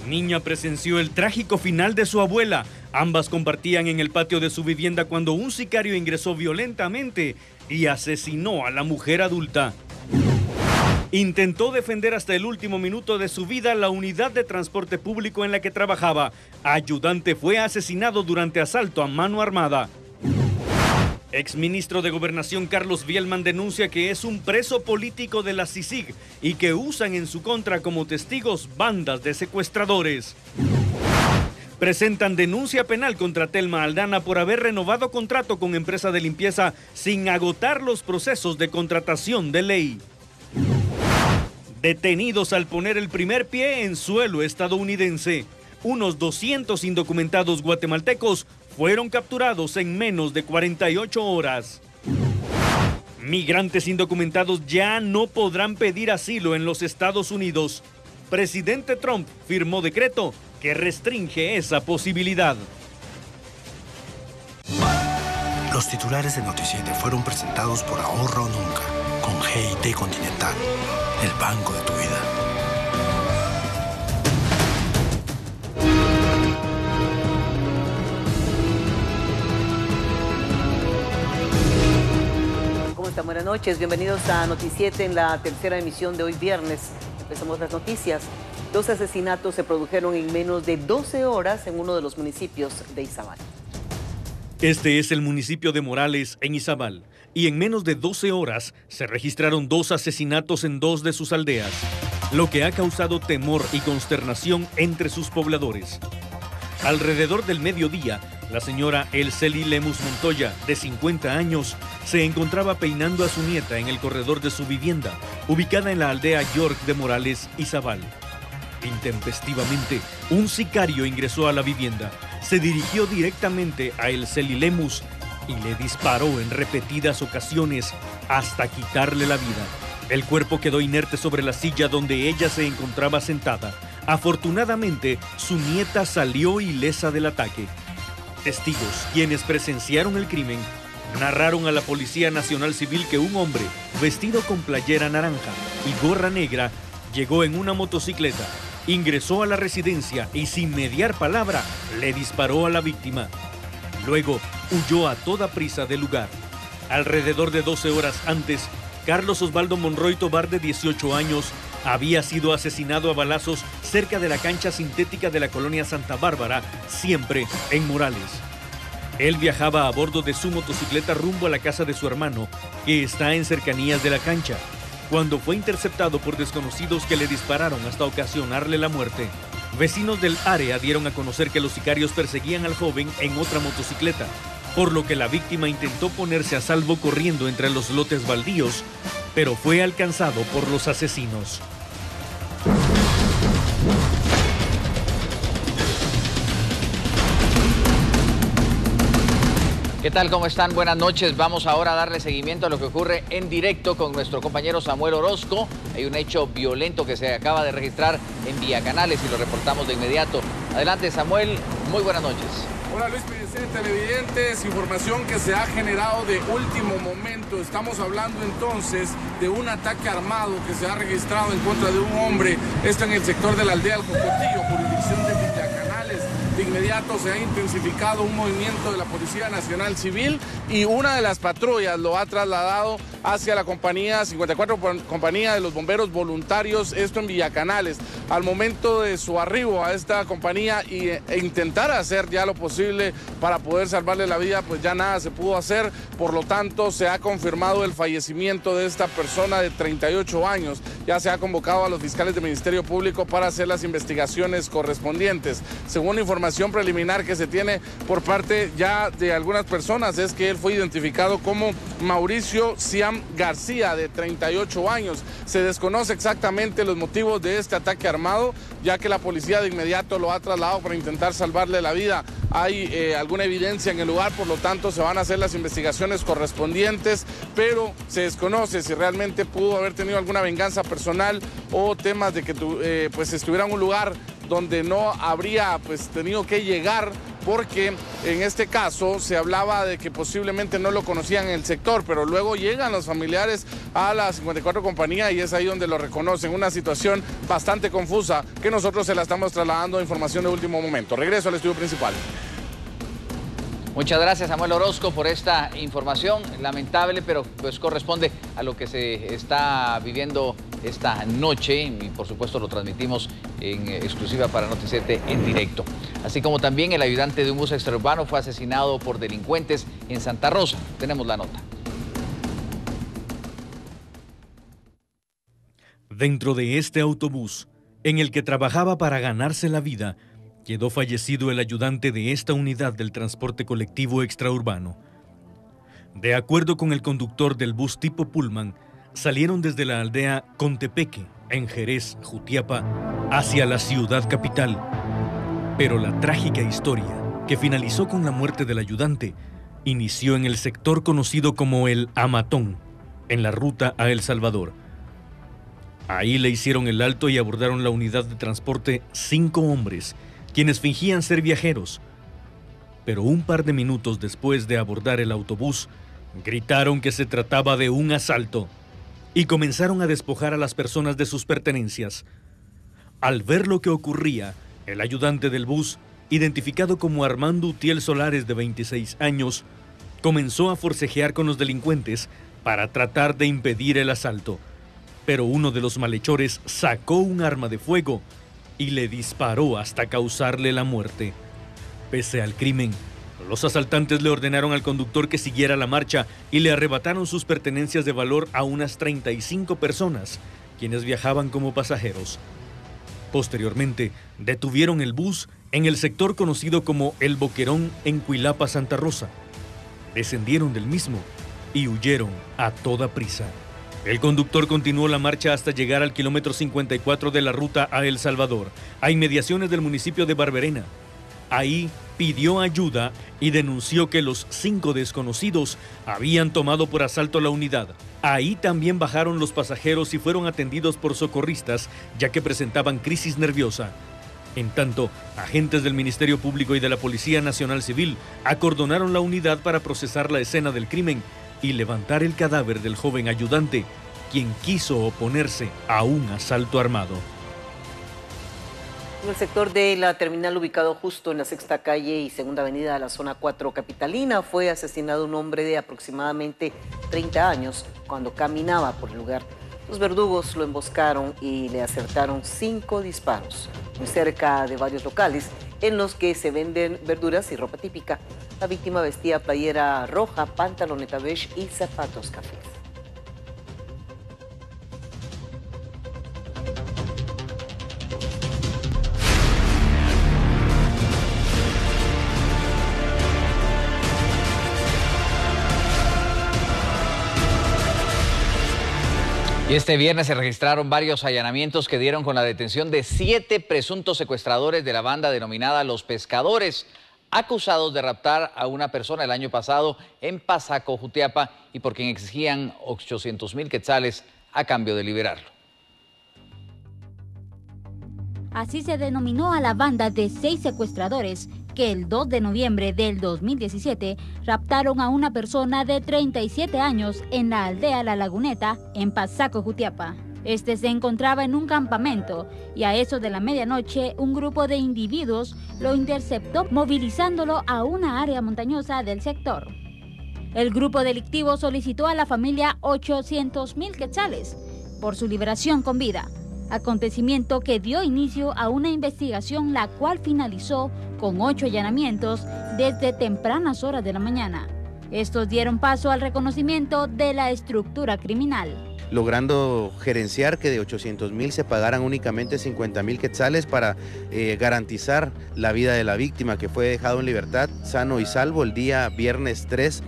Niña presenció el trágico final de su abuela. Ambas compartían en el patio de su vivienda cuando un sicario ingresó violentamente y asesinó a la mujer adulta. Intentó defender hasta el último minuto de su vida la unidad de transporte público en la que trabajaba. Ayudante fue asesinado durante asalto a mano armada. Exministro de Gobernación Carlos Vielman denuncia que es un preso político de la CICIG y que usan en su contra como testigos bandas de secuestradores. Presentan denuncia penal contra Telma Aldana por haber renovado contrato con empresa de limpieza sin agotar los procesos de contratación de ley. Detenidos al poner el primer pie en suelo estadounidense. Unos 200 indocumentados guatemaltecos fueron capturados en menos de 48 horas. Migrantes indocumentados ya no podrán pedir asilo en los Estados Unidos. Presidente Trump firmó decreto que restringe esa posibilidad. Los titulares de Noti7 fueron presentados por Ahorro Nunca, con G&T Continental, el banco de tu vida. ¿Cómo están? Buenas noches, bienvenidos a Noti7 en la tercera emisión de hoy viernes. Empezamos las noticias. 2 asesinatos se produjeron en menos de 12 horas en uno de los municipios de Izabal. Este es el municipio de Morales, en Izabal, y en menos de 12 horas se registraron 2 asesinatos en 2 de sus aldeas, lo que ha causado temor y consternación entre sus pobladores. Alrededor del mediodía, la señora Elceli Lemus Montoya, de 50 años, se encontraba peinando a su nieta en el corredor de su vivienda, ubicada en la aldea York de Morales, Izabal. Intempestivamente, un sicario ingresó a la vivienda, se dirigió directamente a Elceli Lemus y le disparó en repetidas ocasiones hasta quitarle la vida. El cuerpo quedó inerte sobre la silla donde ella se encontraba sentada. Afortunadamente, su nieta salió ilesa del ataque. Testigos, quienes presenciaron el crimen, narraron a la Policía Nacional Civil que un hombre, vestido con playera naranja y gorra negra, llegó en una motocicleta, ingresó a la residencia y sin mediar palabra, le disparó a la víctima. Luego, huyó a toda prisa del lugar. Alrededor de 12 horas antes, Carlos Osvaldo Monroy Tobar, de 18 años, había sido asesinado a balazos cerca de la cancha sintética de la colonia Santa Bárbara, siempre en Morales. Él viajaba a bordo de su motocicleta rumbo a la casa de su hermano, que está en cercanías de la cancha, cuando fue interceptado por desconocidos que le dispararon hasta ocasionarle la muerte. Vecinos del área dieron a conocer que los sicarios perseguían al joven en otra motocicleta, por lo que la víctima intentó ponerse a salvo corriendo entre los lotes baldíos, pero fue alcanzado por los asesinos. ¿Qué tal? ¿Cómo están? Buenas noches. Vamos ahora a darle seguimiento a lo que ocurre en directo con nuestro compañero Samuel Orozco. Hay un hecho violento que se acaba de registrar en Villacanales y lo reportamos de inmediato. Adelante, Samuel. Muy buenas noches. Hola Luis Pérez, televidentes, información que se ha generado de último momento. Estamos hablando entonces de un ataque armado que se ha registrado en contra de un hombre, esto en el sector de la aldea El Cocotillo, jurisdicción de Villacanales. De inmediato se ha intensificado un movimiento de la Policía Nacional Civil y una de las patrullas lo ha trasladado hacia la compañía 54, compañía de los bomberos voluntarios, esto en Villacanales. Al momento de su arribo a esta compañía e intentar hacer ya lo posible para poder salvarle la vida, pues ya nada se pudo hacer. Por lo tanto, se ha confirmado el fallecimiento de esta persona de 38 años. Ya se ha convocado a los fiscales del Ministerio Público para hacer las investigaciones correspondientes. Según información preliminar que se tiene por parte ya de algunas personas, es que él fue identificado como Mauricio Siam García, de 38 años. Se desconoce exactamente los motivos de este ataque armado, ya que la policía de inmediato lo ha trasladado para intentar salvarle la vida. Hay alguna evidencia en el lugar, por lo tanto se van a hacer las investigaciones correspondientes, pero se desconoce si realmente pudo haber tenido alguna venganza personal o temas de que pues estuviera en un lugar donde no habría pues tenido que llegar, porque en este caso se hablaba de que posiblemente no lo conocían en el sector, pero luego llegan los familiares a la 54 compañía y es ahí donde lo reconocen. Una situación bastante confusa que nosotros se la estamos trasladando, información de último momento. Regreso al estudio principal. Muchas gracias, Samuel Orozco, por esta información lamentable, pero pues corresponde a lo que se está viviendo esta noche y por supuesto lo transmitimos en exclusiva para Noti 7 en directo. Así como también el ayudante de un bus extraurbano fue asesinado por delincuentes en Santa Rosa. Tenemos la nota. Dentro de este autobús, en el que trabajaba para ganarse la vida, quedó fallecido el ayudante de esta unidad del transporte colectivo extraurbano. De acuerdo con el conductor del bus tipo Pullman, salieron desde la aldea Contepeque, en Jerez, Jutiapa, hacia la ciudad capital. Pero la trágica historia, que finalizó con la muerte del ayudante, inició en el sector conocido como el Amatón, en la ruta a El Salvador. Ahí le hicieron el alto y abordaron la unidad de transporte 5 hombres, quienes fingían ser viajeros. Pero un par de minutos después de abordar el autobús, gritaron que se trataba de un asalto y comenzaron a despojar a las personas de sus pertenencias. Al ver lo que ocurría, el ayudante del bus, identificado como Armando Utiel Solares, de 26 años, comenzó a forcejear con los delincuentes para tratar de impedir el asalto. Pero uno de los malhechores sacó un arma de fuego y le disparó hasta causarle la muerte. Pese al crimen, los asaltantes le ordenaron al conductor que siguiera la marcha y le arrebataron sus pertenencias de valor a unas 35 personas, quienes viajaban como pasajeros. Posteriormente, detuvieron el bus en el sector conocido como El Boquerón, en Cuilapa, Santa Rosa. Descendieron del mismo y huyeron a toda prisa. El conductor continuó la marcha hasta llegar al kilómetro 54 de la ruta a El Salvador, a inmediaciones del municipio de Barberena. Ahí pidió ayuda y denunció que los 5 desconocidos habían tomado por asalto la unidad. Ahí también bajaron los pasajeros y fueron atendidos por socorristas, ya que presentaban crisis nerviosa. En tanto, agentes del Ministerio Público y de la Policía Nacional Civil acordonaron la unidad para procesar la escena del crimen y levantar el cadáver del joven ayudante, quien quiso oponerse a un asalto armado. En el sector de la terminal, ubicado justo en la Sexta Calle y Segunda Avenida de la zona 4 capitalina, fue asesinado un hombre de aproximadamente 30 años cuando caminaba por el lugar. Los verdugos lo emboscaron y le acertaron 5 disparos, muy cerca de varios locales en los que se venden verduras y ropa típica. La víctima vestía playera roja, pantaloneta beige y zapatos cafés. Y este viernes se registraron varios allanamientos que dieron con la detención de 7 presuntos secuestradores de la banda denominada Los Pescadores, acusados de raptar a una persona el año pasado en Pasaco, Jutiapa, y por quien exigían 800,000 quetzales a cambio de liberarlo. Así se denominó a la banda de 6 secuestradores que el 2 de noviembre del 2017 raptaron a una persona de 37 años en la aldea La Laguneta, en Pasaco, Jutiapa. Este se encontraba en un campamento y a eso de la medianoche un grupo de individuos lo interceptó, movilizándolo a una área montañosa del sector. El grupo delictivo solicitó a la familia 800,000 quetzales por su liberación con vida, acontecimiento que dio inicio a una investigación la cual finalizó con 8 allanamientos desde tempranas horas de la mañana. Estos dieron paso al reconocimiento de la estructura criminal, logrando gerenciar que de 800,000 se pagaran únicamente 50,000 quetzales para garantizar la vida de la víctima, que fue dejado en libertad sano y salvo el día viernes 3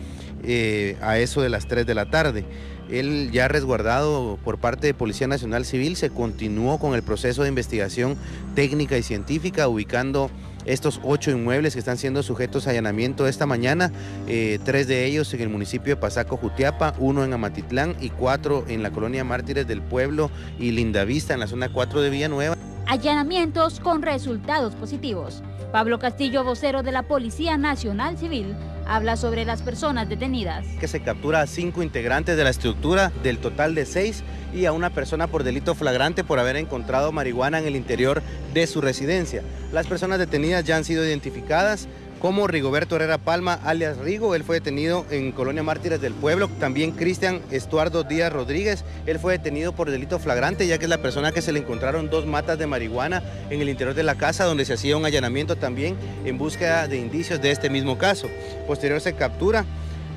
a eso de las 3 de la tarde. Él, ya resguardado por parte de Policía Nacional Civil, se continuó con el proceso de investigación técnica y científica, ubicando estos 8 inmuebles que están siendo sujetos a allanamiento esta mañana, 3 de ellos en el municipio de Pasaco, Jutiapa, 1 en Amatitlán y 4 en la colonia Mártires del Pueblo y Lindavista, en la zona 4 de Villanueva. Allanamientos con resultados positivos. Pablo Castillo, vocero de la Policía Nacional Civil, habla sobre las personas detenidas. Que se captura a 5 integrantes de la estructura, del total de 6, y a una persona por delito flagrante por haber encontrado marihuana en el interior de su residencia. Las personas detenidas ya han sido identificadas como Rigoberto Herrera Palma, alias Rigo, él fue detenido en Colonia Mártires del Pueblo. También Cristian Estuardo Díaz Rodríguez, él fue detenido por delito flagrante, ya que es la persona que se le encontraron 2 matas de marihuana en el interior de la casa, donde se hacía un allanamiento también en búsqueda de indicios de este mismo caso. Posterior se captura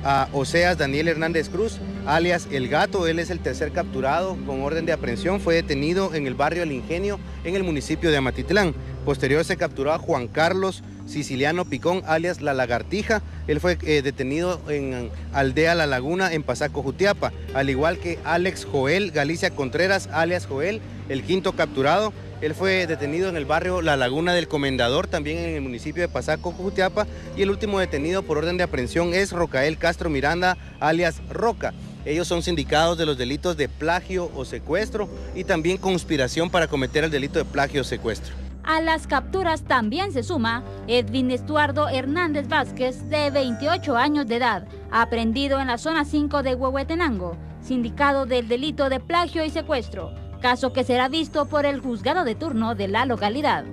a Oseas Daniel Hernández Cruz, alias El Gato, él es el tercer capturado con orden de aprehensión, fue detenido en el barrio El Ingenio, en el municipio de Amatitlán. Posterior se capturó a Juan Carlos Siciliano Picón, alias La Lagartija, él fue detenido en Aldea La Laguna, en Pasaco, Jutiapa, al igual que Alex Joel Galicia Contreras, alias Joel, el quinto capturado. Él fue detenido en el barrio La Laguna del Comendador, también en el municipio de Pasaco, Jutiapa, y el último detenido por orden de aprehensión es Rocael Castro Miranda, alias Roca. Ellos son sindicados de los delitos de plagio o secuestro y también conspiración para cometer el delito de plagio o secuestro. A las capturas también se suma Edwin Estuardo Hernández Vázquez, de 28 años de edad, aprehendido en la zona 5 de Huehuetenango, sindicado del delito de plagio y secuestro, caso que será visto por el juzgado de turno de la localidad.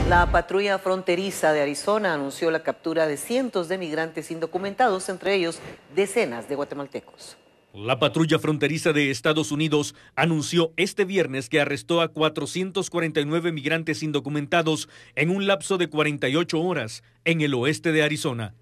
La patrulla fronteriza de Arizona anunció la captura de cientos de migrantes indocumentados, entre ellos decenas de guatemaltecos. La patrulla fronteriza de Estados Unidos anunció este viernes que arrestó a 449 migrantes indocumentados en un lapso de 48 horas en el oeste de Arizona,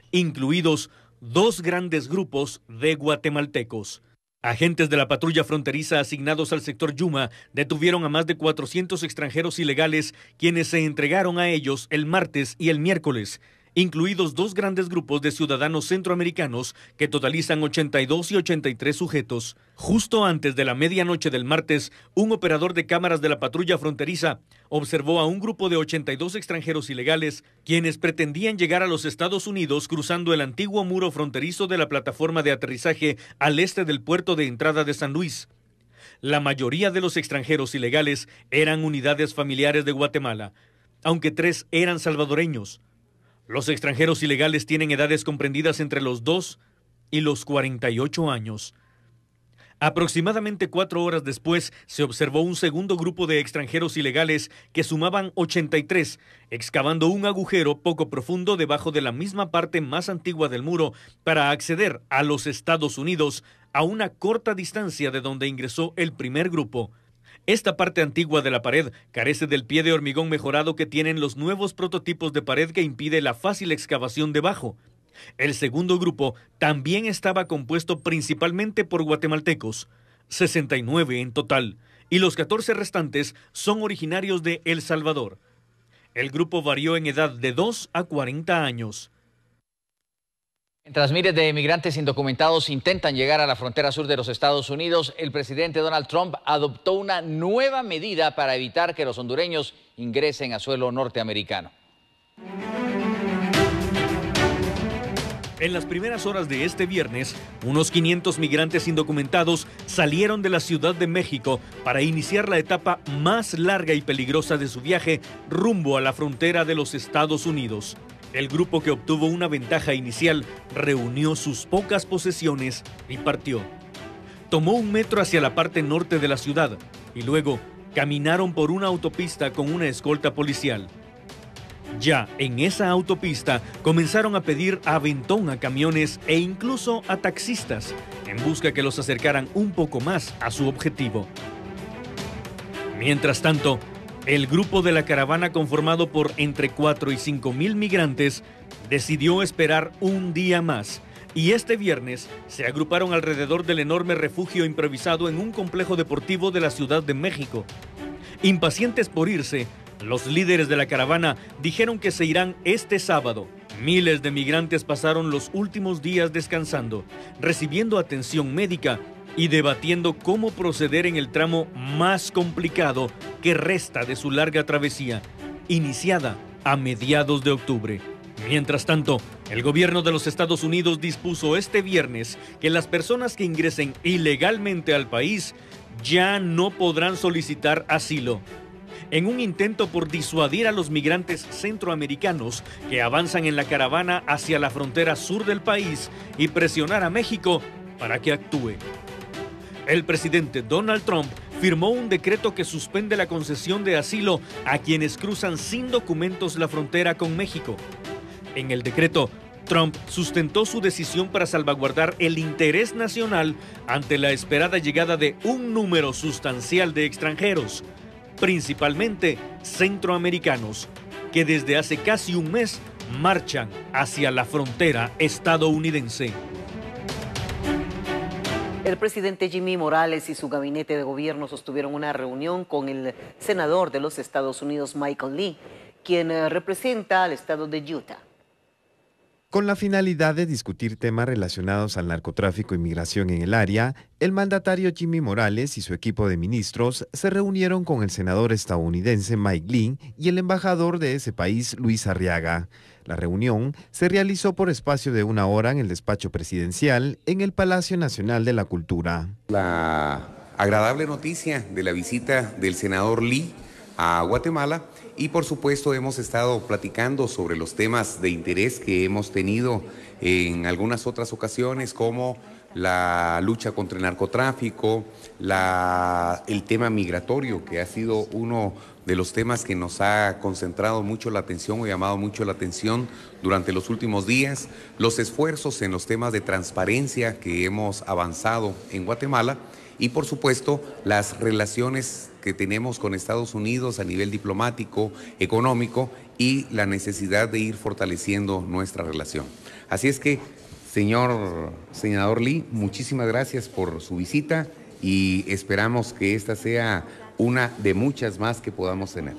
incluidos 2 grandes grupos de guatemaltecos. Agentes de la patrulla fronteriza asignados al sector Yuma detuvieron a más de 400 extranjeros ilegales, quienes se entregaron a ellos el martes y el miércoles, incluidos 2 grandes grupos de ciudadanos centroamericanos que totalizan 82 y 83 sujetos. Justo antes de la medianoche del martes, un operador de cámaras de la patrulla fronteriza observó a un grupo de 82 extranjeros ilegales, quienes pretendían llegar a los Estados Unidos cruzando el antiguo muro fronterizo de la plataforma de aterrizaje al este del puerto de entrada de San Luis. La mayoría de los extranjeros ilegales eran unidades familiares de Guatemala, aunque 3 eran salvadoreños. Los extranjeros ilegales tienen edades comprendidas entre los 2 y los 48 años. Aproximadamente 4 horas después se observó un segundo grupo de extranjeros ilegales que sumaban 83, excavando un agujero poco profundo debajo de la misma parte más antigua del muro para acceder a los Estados Unidos a una corta distancia de donde ingresó el primer grupo. Esta parte antigua de la pared carece del pie de hormigón mejorado que tienen los nuevos prototipos de pared que impide la fácil excavación debajo. El segundo grupo también estaba compuesto principalmente por guatemaltecos, 69 en total, y los 14 restantes son originarios de El Salvador. El grupo varió en edad de 2 a 40 años. Mientras miles de migrantes indocumentados intentan llegar a la frontera sur de los Estados Unidos, el presidente Donald Trump adoptó una nueva medida para evitar que los hondureños ingresen a suelo norteamericano. En las primeras horas de este viernes, unos 500 migrantes indocumentados salieron de la Ciudad de México para iniciar la etapa más larga y peligrosa de su viaje rumbo a la frontera de los Estados Unidos. El grupo, que obtuvo una ventaja inicial, reunió sus pocas posesiones y partió. Tomó un metro hacia la parte norte de la ciudad y luego caminaron por una autopista con una escolta policial. Ya en esa autopista comenzaron a pedir aventón a camiones e incluso a taxistas en busca que los acercaran un poco más a su objetivo. Mientras tanto, el grupo de la caravana, conformado por entre 4 y 5 mil migrantes, decidió esperar un día más y este viernes se agruparon alrededor del enorme refugio improvisado en un complejo deportivo de la Ciudad de México. Impacientes por irse, los líderes de la caravana dijeron que se irán este sábado, Miles de migrantes pasaron los últimos días descansando, recibiendo atención médica y debatiendo cómo proceder en el tramo más complicado que resta de su larga travesía, iniciada a mediados de octubre. Mientras tanto, el gobierno de los Estados Unidos dispuso este viernes que las personas que ingresen ilegalmente al país ya no podrán solicitar asilo. En un intento por disuadir a los migrantes centroamericanos que avanzan en la caravana hacia la frontera sur del país y presionar a México para que actúe. El presidente Donald Trump firmó un decreto que suspende la concesión de asilo a quienes cruzan sin documentos la frontera con México. En el decreto, Trump sustentó su decisión para salvaguardar el interés nacional ante la esperada llegada de un número sustancial de extranjeros, principalmente centroamericanos, que desde hace casi un mes marchan hacia la frontera estadounidense. El presidente Jimmy Morales y su gabinete de gobierno sostuvieron una reunión con el senador de los Estados Unidos, Michael Lee, quien representa al estado de Utah. Con la finalidad de discutir temas relacionados al narcotráfico y migración en el área, el mandatario Jimmy Morales y su equipo de ministros se reunieron con el senador estadounidense Mike Lee y el embajador de ese país, Luis Arriaga. La reunión se realizó por espacio de 1 hora en el despacho presidencial en el Palacio Nacional de la Cultura. La agradable noticia de la visita del senador Lee a Guatemala y por supuesto hemos estado platicando sobre los temas de interés que hemos tenido en algunas otras ocasiones, como la lucha contra el narcotráfico, el tema migratorio, que ha sido uno de los temas que nos ha concentrado mucho la atención o llamado mucho la atención durante los últimos días, los esfuerzos en los temas de transparencia que hemos avanzado en Guatemala y por supuesto las relaciones que tenemos con Estados Unidos a nivel diplomático, económico y la necesidad de ir fortaleciendo nuestra relación. Así es que, señor senador Lee, muchísimas gracias por su visita y esperamos que esta sea una de muchas más que podamos tener.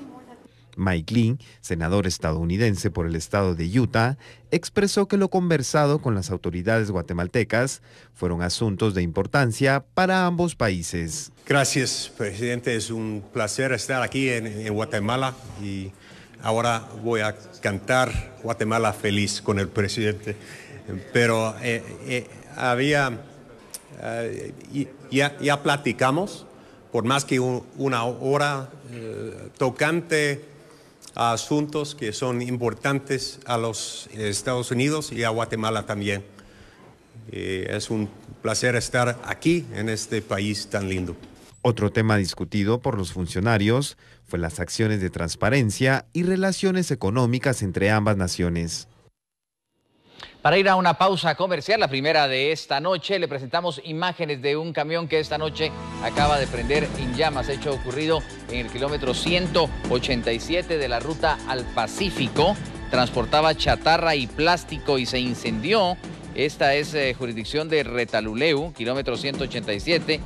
Mike Lee, senador estadounidense por el estado de Utah, expresó que lo conversado con las autoridades guatemaltecas fueron asuntos de importancia para ambos países. Gracias, presidente. Es un placer estar aquí en Guatemala y ahora voy a cantar Guatemala feliz con el presidente. Pero ya platicamos por más que 1 hora tocante a asuntos que son importantes a los Estados Unidos y a Guatemala también. Es un placer estar aquí en este país tan lindo. Otro tema discutido por los funcionarios fue las acciones de transparencia y relaciones económicas entre ambas naciones. Para ir a una pausa comercial, la primera de esta noche, le presentamos imágenes de un camión que esta noche acaba de prender en llamas, hecho ocurrido en el kilómetro 187 de la ruta al Pacífico. Transportaba chatarra y plástico y se incendió. Esta es jurisdicción de Retaluleu, kilómetro 187.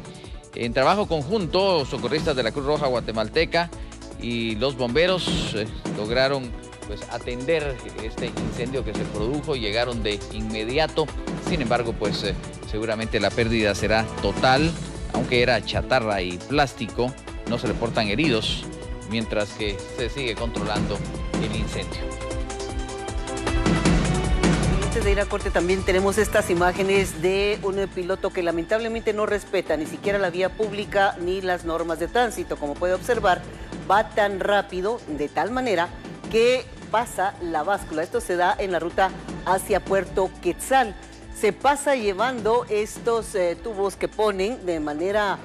En trabajo conjunto, socorristas de la Cruz Roja Guatemalteca y los bomberos lograron atender este incendio que se produjo, llegaron de inmediato. Sin embargo, seguramente la pérdida será total, aunque era chatarra y plástico, no se reportan heridos, mientras que se sigue controlando el incendio. Antes de ir a corte también tenemos estas imágenes de un piloto que lamentablemente no respeta ni siquiera la vía pública ni las normas de tránsito. Como puede observar, va tan rápido, de tal manera que pasa la báscula. Esto se da en la ruta hacia Puerto Quetzal. Se pasa llevando estos tubos que ponen de manera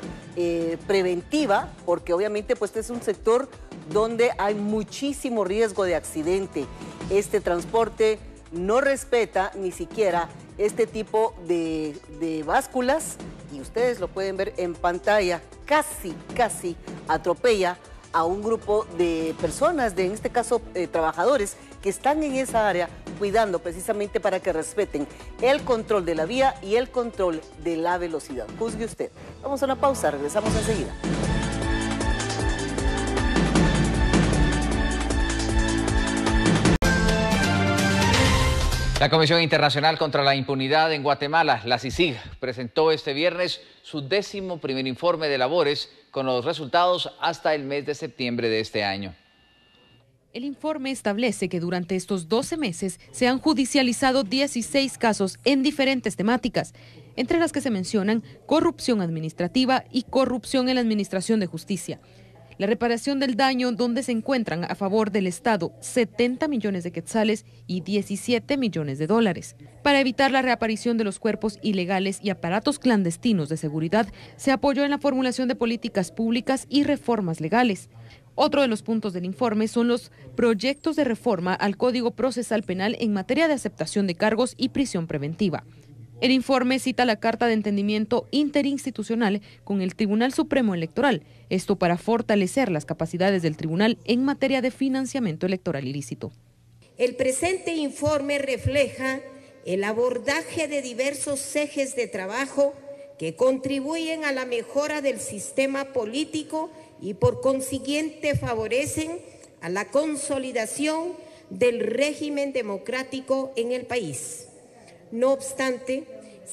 preventiva, porque obviamente este es un sector donde hay muchísimo riesgo de accidente. Este transporte no respeta ni siquiera este tipo de básculas y ustedes lo pueden ver en pantalla, casi atropella a un grupo de personas, en este caso trabajadores, que están en esa área cuidando precisamente para que respeten el control de la vía y el control de la velocidad. Juzgue usted. Vamos a una pausa, regresamos enseguida. La Comisión Internacional contra la Impunidad en Guatemala, la CICIG, presentó este viernes su 11º informe de labores con los resultados hasta el mes de septiembre de este año. El informe establece que durante estos 12 meses se han judicializado 16 casos en diferentes temáticas, entre las que se mencionan corrupción administrativa y corrupción en la administración de justicia. La reparación del daño, donde se encuentran a favor del Estado 70 millones de quetzales y 17 millones de dólares. Para evitar la reaparición de los cuerpos ilegales y aparatos clandestinos de seguridad, se apoyó en la formulación de políticas públicas y reformas legales. Otro de los puntos del informe son los proyectos de reforma al Código Procesal Penal en materia de aceptación de cargos y prisión preventiva. El informe cita la Carta de Entendimiento Interinstitucional con el Tribunal Supremo Electoral, esto para fortalecer las capacidades del tribunal en materia de financiamiento electoral ilícito. El presente informe refleja el abordaje de diversos ejes de trabajo que contribuyen a la mejora del sistema político y por consiguiente favorecen a la consolidación del régimen democrático en el país. No obstante,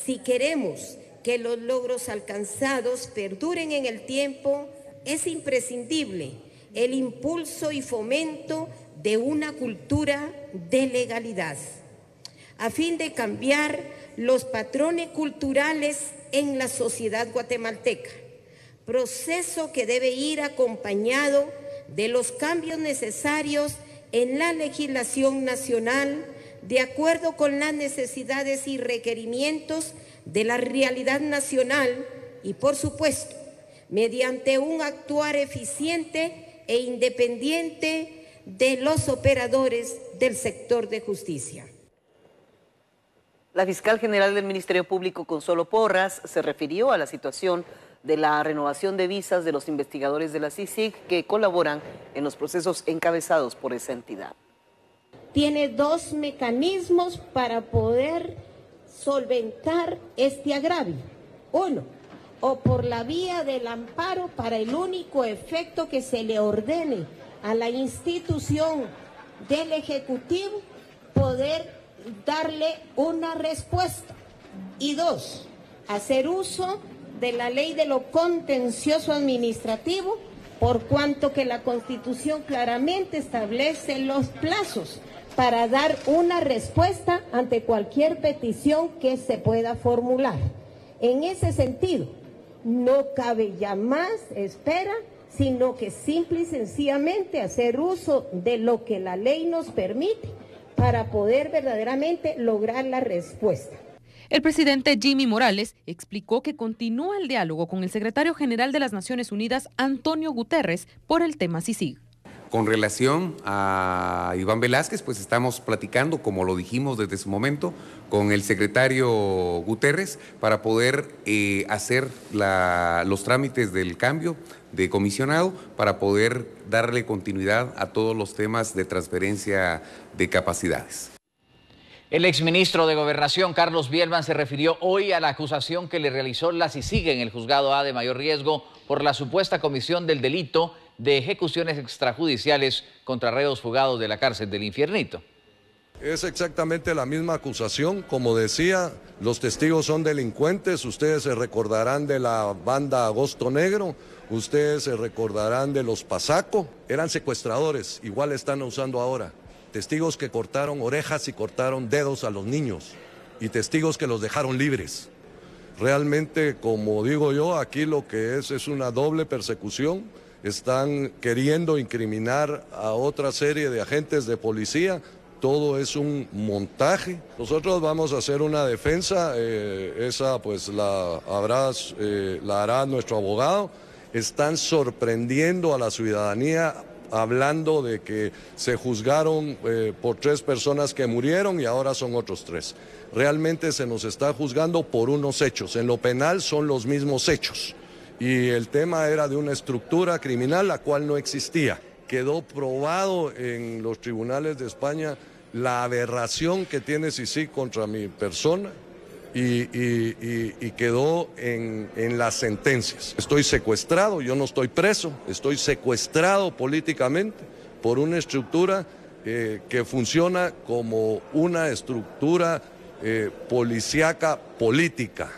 si queremos que los logros alcanzados perduren en el tiempo, es imprescindible el impulso y fomento de una cultura de legalidad, a fin de cambiar los patrones culturales en la sociedad guatemalteca, proceso que debe ir acompañado de los cambios necesarios en la legislación nacional, de acuerdo con las necesidades y requerimientos de la realidad nacional y, por supuesto, mediante un actuar eficiente e independiente de los operadores del sector de justicia. La fiscal general del Ministerio Público, Consuelo Porras, se refirió a la situación de la renovación de visas de los investigadores de la CICIG que colaboran en los procesos encabezados por esa entidad. Tiene dos mecanismos para poder solventar este agravio. Uno, o por la vía del amparo para el único efecto que se le ordene a la institución del Ejecutivo poder darle una respuesta. Y dos, hacer uso de la ley de lo contencioso administrativo, por cuanto que la Constitución claramente establece los plazos para dar una respuesta ante cualquier petición que se pueda formular. En ese sentido, no cabe ya más espera, sino que simple y sencillamente hacer uso de lo que la ley nos permite para poder verdaderamente lograr la respuesta. El presidente Jimmy Morales explicó que continúa el diálogo con el secretario general de las Naciones Unidas, Antonio Guterres, por el tema CICIG. Con relación a Iván Velázquez, pues estamos platicando, como lo dijimos desde su momento, con el secretario Guterres para poder hacer los trámites del cambio de comisionado para poder darle continuidad a todos los temas de transferencia de capacidades. El exministro de Gobernación, Carlos Bielman, se refirió hoy a la acusación que le realizó la CICIG en el Juzgado A de Mayor Riesgo por la supuesta comisión del delito de ejecuciones extrajudiciales contra reos fugados de la cárcel del Infiernito. Es exactamente la misma acusación. Como decía, los testigos son delincuentes. Ustedes se recordarán de la banda Agosto Negro, ustedes se recordarán de los Pasaco. Eran secuestradores, igual están usando ahora. Testigos que cortaron orejas y cortaron dedos a los niños y testigos que los dejaron libres. Realmente, como digo yo, aquí lo que es una doble persecución. Están queriendo incriminar a otra serie de agentes de policía. Todo es un montaje. Nosotros vamos a hacer una defensa, esa pues la hará nuestro abogado. Están sorprendiendo a la ciudadanía hablando de que se juzgaron por 3 personas que murieron y ahora son otros 3. Realmente se nos está juzgando por unos hechos. En lo penal son los mismos hechos. Y el tema era de una estructura criminal la cual no existía. Quedó probado en los tribunales de España la aberración que tiene CICIG contra mi persona y quedó en las sentencias. Estoy secuestrado, yo no estoy preso, estoy secuestrado políticamente por una estructura que funciona como una estructura policíaca política.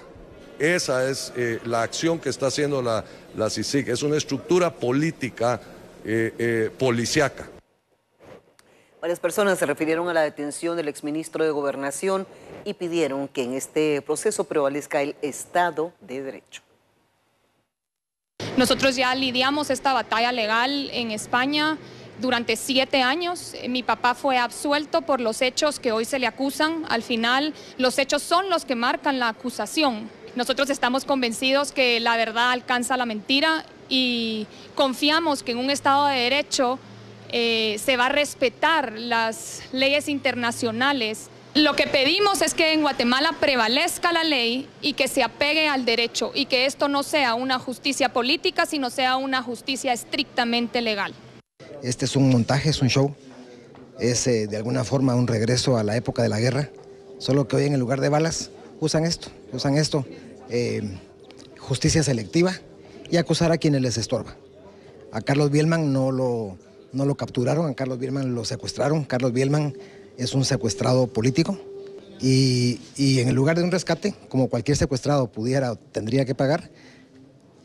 Esa es la acción que está haciendo la CICIG, es una estructura política policíaca. Varias personas se refirieron a la detención del exministro de Gobernación y pidieron que en este proceso prevalezca el Estado de Derecho. Nosotros ya lidiamos esta batalla legal en España durante 7 años. Mi papá fue absuelto por los hechos que hoy se le acusan. Al final, los hechos son los que marcan la acusación. Nosotros estamos convencidos que la verdad alcanza la mentira y confiamos que en un Estado de Derecho se va a respetar las leyes internacionales. Lo que pedimos es que en Guatemala prevalezca la ley y que se apegue al derecho y que esto no sea una justicia política, sino sea una justicia estrictamente legal. Este es un montaje, es un show, es de alguna forma un regreso a la época de la guerra, solo que hoy en lugar de balas usan esto, justicia selectiva y acusar a quienes les estorba. A Carlos Bielman no lo capturaron, a Carlos Bielman lo secuestraron. Carlos Bielman es un secuestrado político y en el lugar de un rescate, como cualquier secuestrado pudiera o tendría que pagar,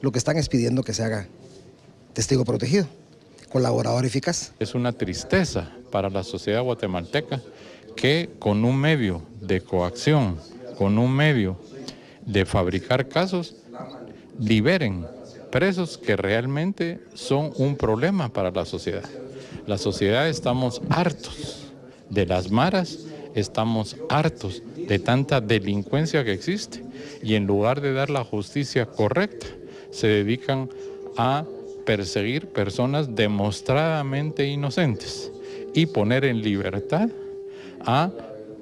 lo que están es pidiendo que se haga testigo protegido, colaborador eficaz. Es una tristeza para la sociedad guatemalteca que con un medio de coacción, con un medio de fabricar casos, liberen presos que realmente son un problema para la sociedad. La sociedad estamos hartos de las maras, estamos hartos de tanta delincuencia que existe y en lugar de dar la justicia correcta, se dedican a perseguir personas demostradamente inocentes y poner en libertad a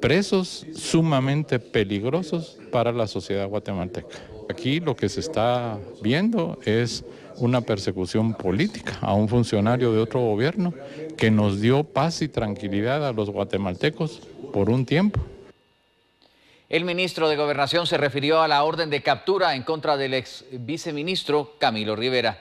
presos sumamente peligrosos para la sociedad guatemalteca. Aquí lo que se está viendo es una persecución política a un funcionario de otro gobierno que nos dio paz y tranquilidad a los guatemaltecos por un tiempo. El ministro de Gobernación se refirió a la orden de captura en contra del ex viceministro Camilo Rivera.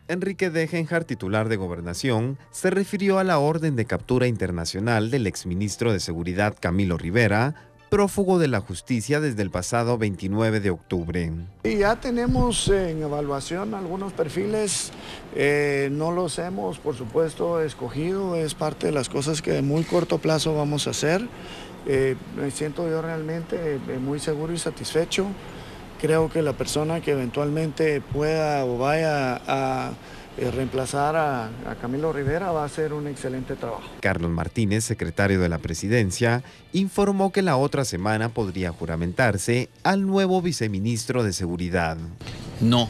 Enrique Degenjar, titular de Gobernación, se refirió a la orden de captura internacional del exministro de Seguridad Camilo Rivera, prófugo de la justicia desde el pasado 29 de octubre. Y ya tenemos en evaluación algunos perfiles, no los hemos por supuesto escogido, es parte de las cosas que en muy corto plazo vamos a hacer. Me siento yo realmente muy seguro y satisfecho. Creo que la persona que eventualmente pueda o vaya a reemplazar a Camilo Rivera va a hacer un excelente trabajo. Carlos Martínez, secretario de la Presidencia, informó que la otra semana podría juramentarse al nuevo viceministro de Seguridad. No,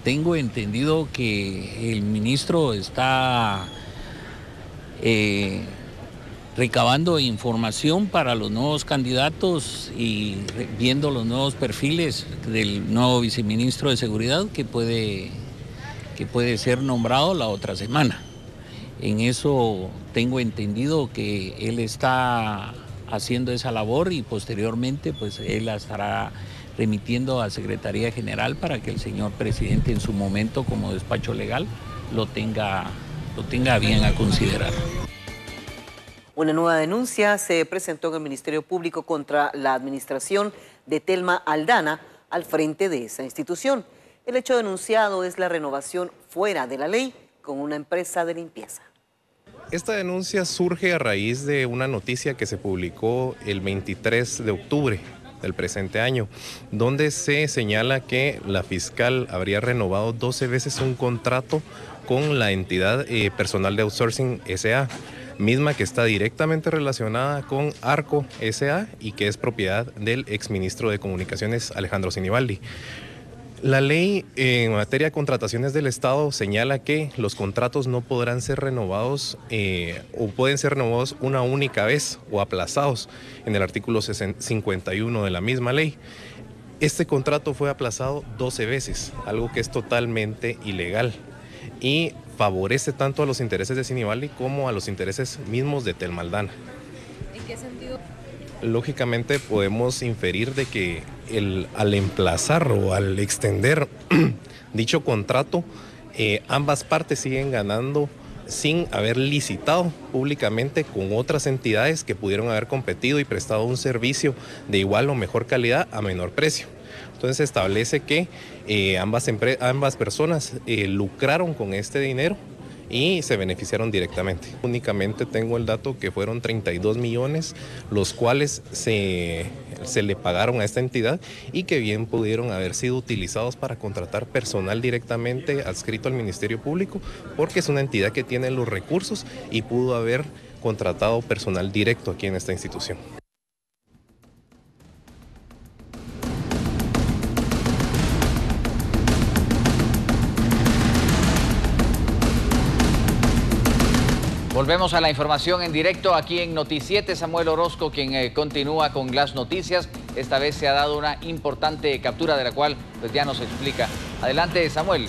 tengo entendido que el ministro está recabando información para los nuevos candidatos y viendo los nuevos perfiles del nuevo viceministro de Seguridad que puede ser nombrado la otra semana. En eso tengo entendido que él está haciendo esa labor y posteriormente pues él la estará remitiendo a Secretaría General para que el señor presidente en su momento como despacho legal lo tenga bien a considerar. Una nueva denuncia se presentó en el Ministerio Público contra la administración de Telma Aldana al frente de esa institución. El hecho denunciado es la renovación fuera de la ley con una empresa de limpieza. Esta denuncia surge a raíz de una noticia que se publicó el 23 de octubre del presente año, donde se señala que la fiscal habría renovado 12 veces un contrato con la entidad Personal de Outsourcing S.A., misma que está directamente relacionada con Arco S.A. y que es propiedad del exministro de Comunicaciones Alejandro Sinibaldi. La ley en materia de contrataciones del Estado señala que los contratos no podrán ser renovados o pueden ser renovados una única vez o aplazados en el artículo 51 de la misma ley. Este contrato fue aplazado 12 veces, algo que es totalmente ilegal y favorece tanto a los intereses de Sinibaldi como a los intereses mismos de Telma Aldana. ¿En qué sentido? Lógicamente podemos inferir de que al emplazar o al extender dicho contrato, ambas partes siguen ganando sin haber licitado públicamente con otras entidades que pudieron haber competido y prestado un servicio de igual o mejor calidad a menor precio. Entonces se establece que ambas personas lucraron con este dinero y se beneficiaron directamente. Únicamente tengo el dato que fueron 32 millones los cuales se le pagaron a esta entidad y que bien pudieron haber sido utilizados para contratar personal directamente adscrito al Ministerio Público, porque es una entidad que tiene los recursos y pudo haber contratado personal directo aquí en esta institución. Volvemos a la información en directo aquí en Noti7. Samuel Orozco, quien continúa con las noticias. Esta vez se ha dado una importante captura de la cual pues ya nos explica. Adelante, Samuel.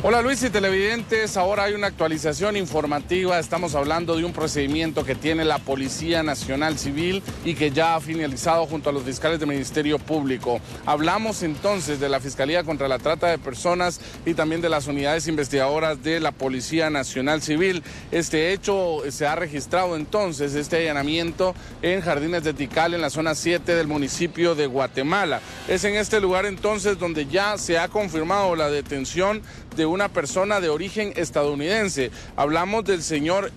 Hola Luis y televidentes, ahora hay una actualización informativa. Estamos hablando de un procedimiento que tiene la Policía Nacional Civil y que ya ha finalizado junto a los fiscales del Ministerio Público. Hablamos entonces de la Fiscalía contra la Trata de Personas y también de las unidades investigadoras de la Policía Nacional Civil. Este hecho se ha registrado entonces, este allanamiento en Jardines de Tikal, en la zona 7 del municipio de Guatemala. Es en este lugar entonces donde ya se ha confirmado la detención de una persona de origen estadounidense. Hablamos del señor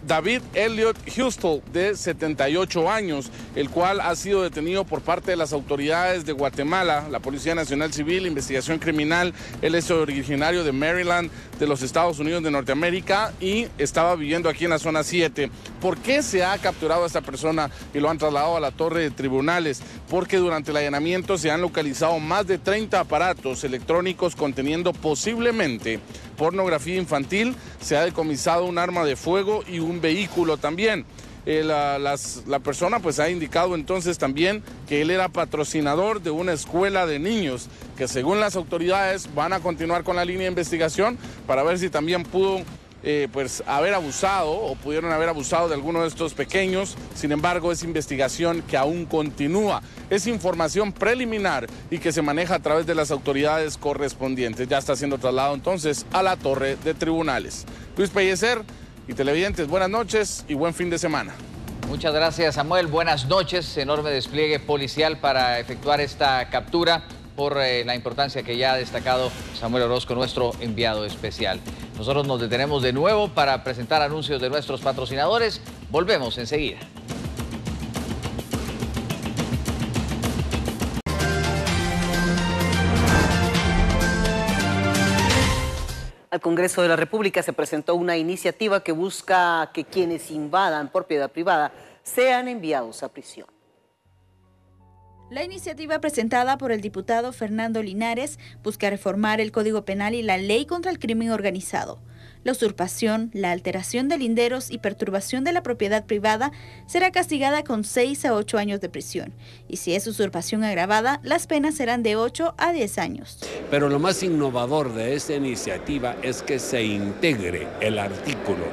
David Elliot Houston, de 78 años, el cual ha sido detenido por parte de las autoridades de Guatemala, la Policía Nacional Civil, Investigación Criminal. Él es originario de Maryland, de los Estados Unidos de Norteamérica, y estaba viviendo aquí en la zona 7. ¿Por qué se ha capturado a esta persona y lo han trasladado a la torre de tribunales? Porque durante el allanamiento se han localizado más de 30 aparatos electrónicos conteniendo posiblemente pornografía infantil. Se ha decomisado un arma de fuego y un vehículo también. La persona pues ha indicado entonces también que él era patrocinador de una escuela de niños, que según las autoridades van a continuar con la línea de investigación para ver si también pudo pues haber abusado o pudieron haber abusado de alguno de estos pequeños. Sin embargo, es investigación que aún continúa. Es información preliminar y que se maneja a través de las autoridades correspondientes. Ya está siendo trasladado entonces a la torre de tribunales. Luis Pellecer y televidentes, buenas noches y buen fin de semana. Muchas gracias, Samuel. Buenas noches. Enorme despliegue policial para efectuar esta captura por la importancia que ya ha destacado Samuel Orozco, nuestro enviado especial. Nosotros nos detenemos de nuevo para presentar anuncios de nuestros patrocinadores. Volvemos enseguida. Al Congreso de la República se presentó una iniciativa que busca que quienes invadan propiedad privada sean enviados a prisión. La iniciativa presentada por el diputado Fernando Linares busca reformar el Código Penal y la Ley contra el Crimen Organizado. La usurpación, la alteración de linderos y perturbación de la propiedad privada será castigada con 6 a 8 años de prisión. Y si es usurpación agravada, las penas serán de 8 a 10 años. Pero lo más innovador de esta iniciativa es que se integre el artículo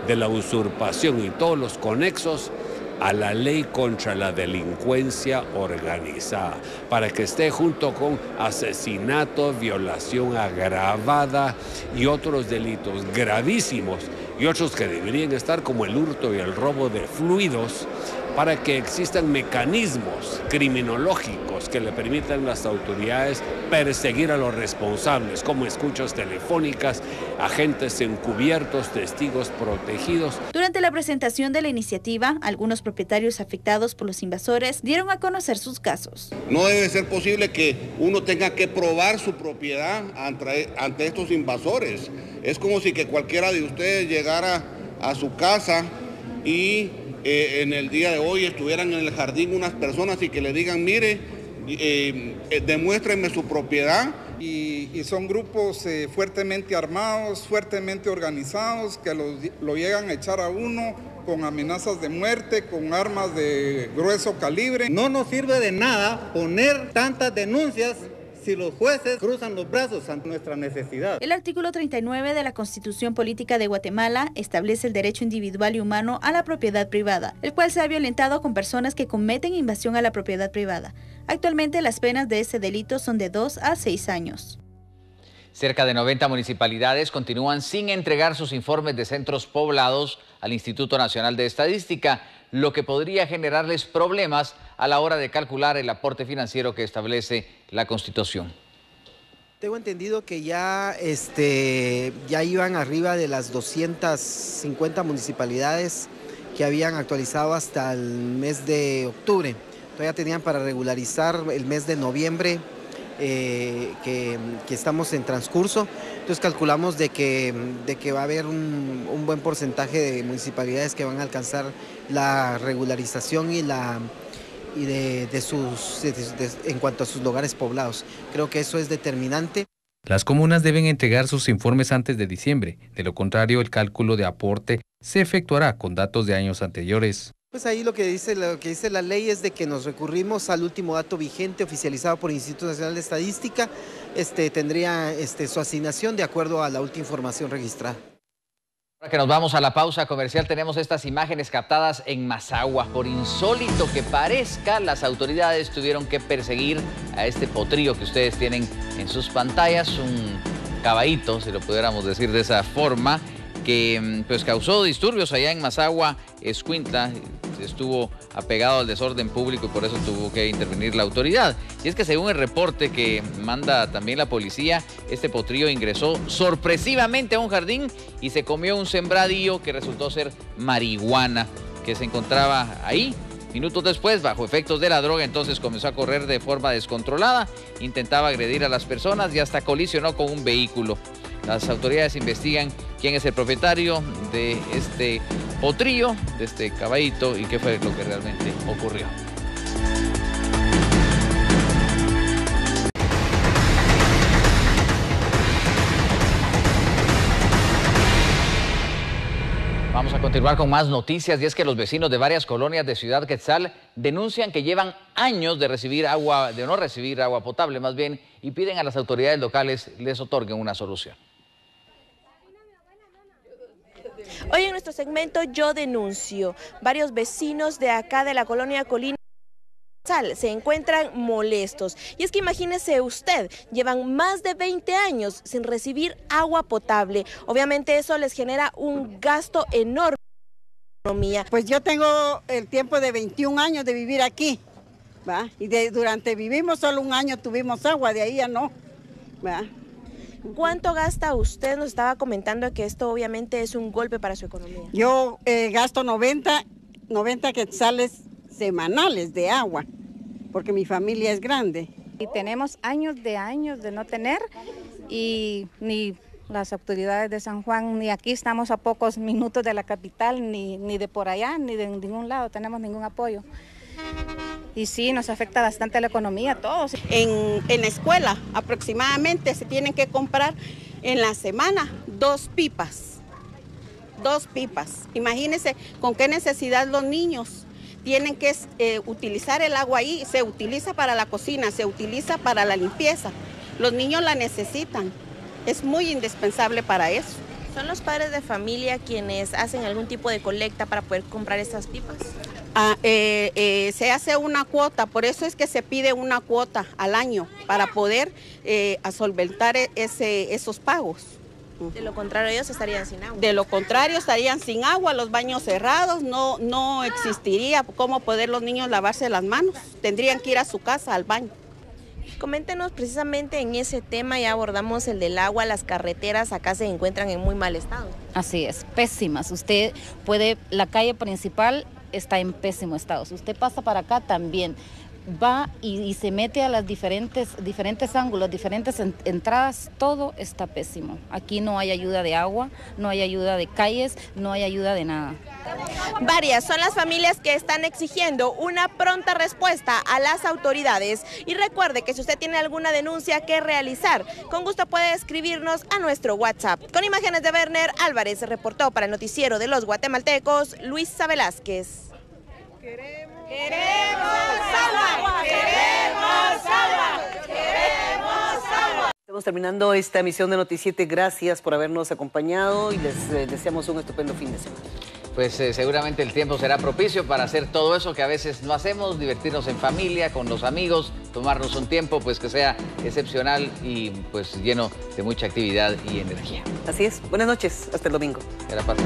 de la usurpación y todos los conexos a la ley contra la delincuencia organizada, para que esté junto con asesinato, violación agravada y otros delitos gravísimos, y otros que deberían estar como el hurto y el robo de fluidos, para que existan mecanismos criminológicos que le permitan a las autoridades perseguir a los responsables, como escuchas telefónicas, agentes encubiertos, testigos protegidos. Durante la presentación de la iniciativa, algunos propietarios afectados por los invasores dieron a conocer sus casos. No debe ser posible que uno tenga que probar su propiedad ante estos invasores. Es como si que cualquiera de ustedes llegara a su casa y en el día de hoy estuvieran en el jardín unas personas y que le digan, mire, demuéstrenme su propiedad. Y son grupos fuertemente armados, fuertemente organizados, que lo llegan a echar a uno con amenazas de muerte, con armas de grueso calibre. No nos sirve de nada poner tantas denuncias si los jueces cruzan los brazos ante nuestra necesidad. El artículo 39 de la Constitución Política de Guatemala establece el derecho individual y humano a la propiedad privada, el cual se ha violentado con personas que cometen invasión a la propiedad privada. Actualmente las penas de ese delito son de 2 a 6 años. Cerca de 90 municipalidades continúan sin entregar sus informes de centros poblados al Instituto Nacional de Estadística, lo que podría generarles problemas a la hora de calcular el aporte financiero que establece la Constitución. Tengo entendido que ya iban arriba de las 250 municipalidades que habían actualizado hasta el mes de octubre. Todavía tenían para regularizar el mes de noviembre, que estamos en transcurso. Entonces calculamos de que va a haber un buen porcentaje de municipalidades que van a alcanzar la regularización en cuanto a sus lugares poblados. Creo que eso es determinante. Las comunas deben entregar sus informes antes de diciembre. De lo contrario, el cálculo de aporte se efectuará con datos de años anteriores. Pues ahí lo que dice la ley es de que nos recurrimos al último dato vigente oficializado por el Instituto Nacional de Estadística. Tendría su asignación de acuerdo a la última información registrada. Ahora que nos vamos a la pausa comercial, tenemos estas imágenes captadas en Mazagua. Por insólito que parezca, las autoridades tuvieron que perseguir a este potrillo que ustedes tienen en sus pantallas, un caballito, si lo pudiéramos decir de esa forma, que pues causó disturbios allá en Mazagua, Escuintla. Estuvo apegado al desorden público y por eso tuvo que intervenir la autoridad. Y es que según el reporte que manda también la policía, este potrillo ingresó sorpresivamente a un jardín y se comió un sembradío que resultó ser marihuana que se encontraba ahí. Minutos después, bajo efectos de la droga, entonces comenzó a correr de forma descontrolada, intentaba agredir a las personas y hasta colisionó con un vehículo. Las autoridades investigan quién es el propietario de este potrillo, de este caballito, y qué fue lo que realmente ocurrió. Vamos a continuar con más noticias, y es que los vecinos de varias colonias de Ciudad Quetzal denuncian que llevan años de no recibir agua potable más bien, y piden a las autoridades locales les otorguen una solución. Hoy en nuestro segmento Yo Denuncio, varios vecinos de acá de la colonia Colina se encuentran molestos. Y es que imagínese usted, llevan más de 20 años sin recibir agua potable. Obviamente eso les genera un gasto enorme. Pues yo tengo el tiempo de 21 años de vivir aquí, ¿va? Y durante vivimos solo un año tuvimos agua, de ahí ya no, ¿va? ¿Cuánto gasta usted? Nos estaba comentando que esto obviamente es un golpe para su economía. Yo gasto 90 quetzales semanales de agua, porque mi familia es grande. Y tenemos años de no tener, y ni las autoridades de San Juan, ni aquí estamos a pocos minutos de la capital, ni de por allá, ni de ningún lado tenemos ningún apoyo. Y sí, nos afecta bastante la economía a todos. En la escuela aproximadamente se tienen que comprar en la semana 2 pipas. 2 pipas. Imagínense con qué necesidad los niños tienen que utilizar el agua ahí. Se utiliza para la cocina, se utiliza para la limpieza. Los niños la necesitan. Es muy indispensable para eso. ¿Son los padres de familia quienes hacen algún tipo de colecta para poder comprar estas pipas? Se hace una cuota, por eso es que se pide una cuota al año para poder solventar esos pagos. De lo contrario, ellos estarían sin agua. De lo contrario, estarían sin agua, los baños cerrados, no existiría cómo poder los niños lavarse las manos. Tendrían que ir a su casa al baño. Coméntenos precisamente en ese tema, ya abordamos el del agua, las carreteras acá se encuentran en muy mal estado. Así es, pésimas. Usted la calle principal está en pésimo estado. Si usted pasa para acá también, va y se mete a las diferentes ángulos, diferentes entradas, todo está pésimo. Aquí no hay ayuda de agua, no hay ayuda de calles, no hay ayuda de nada. Varias son las familias que están exigiendo una pronta respuesta a las autoridades. Y recuerde que si usted tiene alguna denuncia que realizar, con gusto puede escribirnos a nuestro WhatsApp. Con imágenes de Werner Álvarez, reportó para el noticiero de los guatemaltecos, Luisa Velázquez. ¡Queremos agua! ¡Queremos agua! ¡Queremos agua! Estamos terminando esta emisión de Noticiete. Gracias por habernos acompañado y les deseamos un estupendo fin de semana. Pues seguramente el tiempo será propicio para hacer todo eso que a veces no hacemos, divertirnos en familia, con los amigos, tomarnos un tiempo pues que sea excepcional y pues lleno de mucha actividad y energía. Así es. Buenas noches. Hasta el domingo. Que la pasen.